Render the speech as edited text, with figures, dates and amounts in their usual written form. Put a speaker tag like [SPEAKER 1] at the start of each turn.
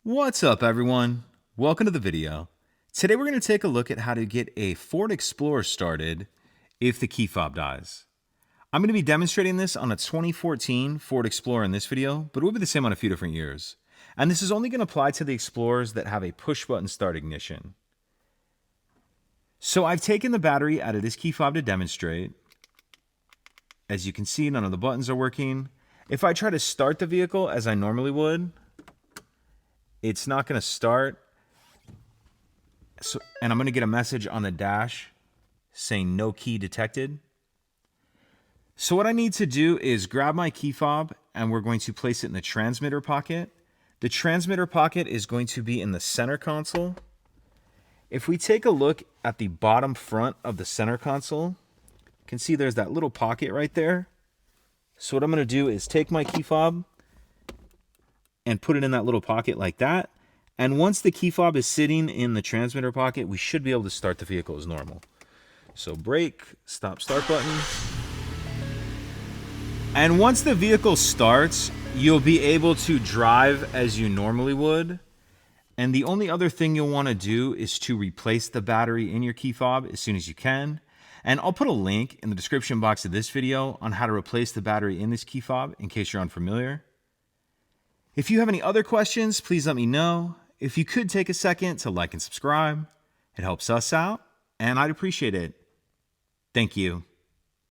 [SPEAKER 1] What's up, everyone? Welcome to the video. Today we're going to take a look at how to get a Ford Explorer started if the key fob dies. I'm going to be demonstrating this on a 2014 Ford Explorer in this video, but it will be the same on a few different years. And this is only going to apply to the Explorers that have a push-button start ignition. So I've taken the battery out of this key fob to demonstrate. As you can see, none of the buttons are working. If I try to start the vehicle as I normally would, it's not going to start. And I'm going to get a message on the dash saying no key detected. So what I need to do is grab my key fob and we're going to place it in the transmitter pocket. The transmitter pocket is going to be in the center console. If we take a look at the bottom front of the center console, you can see there's that little pocket right there. So what I'm going to do is take my key fob and put it in that little pocket like that. And once the key fob is sitting in the transmitter pocket, we should be able to start the vehicle as normal. So brake, stop start button. And once the vehicle starts, you'll be able to drive as you normally would. And the only other thing you'll want to do is to replace the battery in your key fob as soon as you can. And I'll put a link in the description box of this video on how to replace the battery in this key fob in case you're unfamiliar. If you have any other questions, please let me know. If you could take a second to like and subscribe, it helps us out, and I'd appreciate it. Thank you.